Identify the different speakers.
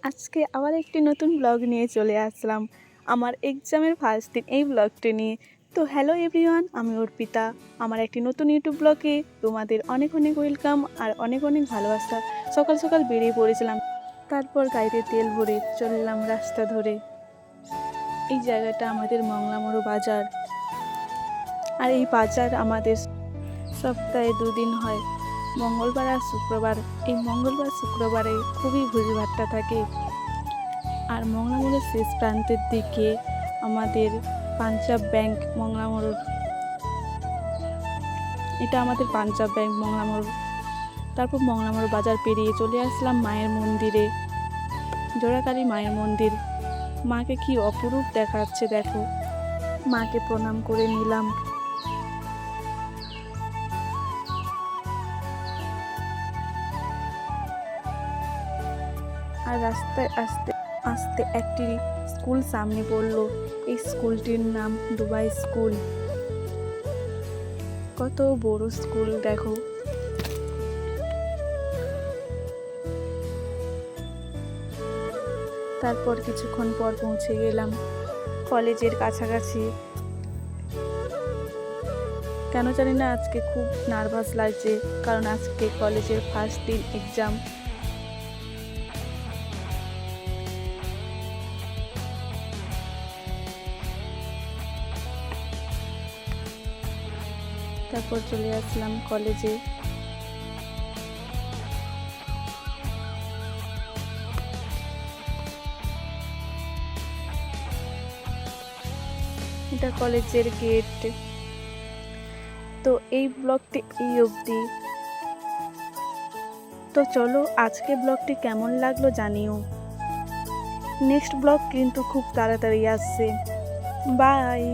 Speaker 1: আজকে আবার একটি নতুন ব্লগ নিয়ে চলে আসলাম আমার এক্সামের ফার্স্ট দিন এই ব্লগটি নিয়ে। তো হ্যালো এভরিওয়ান, আমি অর্পিতা। আমার একটি নতুন ইউটিউব ব্লগে তোমাদের অনেক অনেক ওয়েলকাম আর অনেক অনেক ভালোবাসা। সকাল সকাল বেরিয়ে পড়েছিলাম, তারপর গাড়িতে তেল ভরে চললাম রাস্তা ধরে। এই জায়গাটা আমাদের মংলামোড় বাজার, আর এই বাজার আমাদের সপ্তাহে দুদিন হয়, মঙ্গলবার আর শুক্রবার। এই মঙ্গলবার শুক্রবারে খুবই ভোজভাট্টা থাকে। আর মংলামোড়ের শেষ প্রান্তের দিকে আমাদের পাঞ্জাব ব্যাংক মংলামোড়, এটা আমাদের পাঞ্জাব ব্যাংক মংলামোড়। তারপর মংলামোড় বাজার পেরিয়ে চলে আসলাম মায়ের মন্দিরে, জোড়াকালী মায়ের মন্দির। মাকে কি অপরূপ দেখাচ্ছে দেখো, মাকে প্রণাম করে নিলাম। আর রাস্তায় আসতে আসতে একটি স্কুল সামনে পড়লো। এই স্কুলটির নাম দুবাই স্কুল। কত বড় স্কুল দেখো। তারপর কিছুক্ষণ পর পৌঁছে গেলাম কলেজের কাছাকাছি। কেন জানি না আজকে খুব নার্ভাস লাগছে, কারণ আজকে কলেজের ফার্স্ট দিন এক্সাম। তারপর চলে আসলাম কলেজে। এটা কলেজের গেট। তো এই ব্লগটি এই অবধি। তো চলো আজকে ব্লগটি কেমন লাগলো জানিও। নেক্সট ব্লগ কিন্তু খুব তাড়াতাড়ি আসছে। বাই।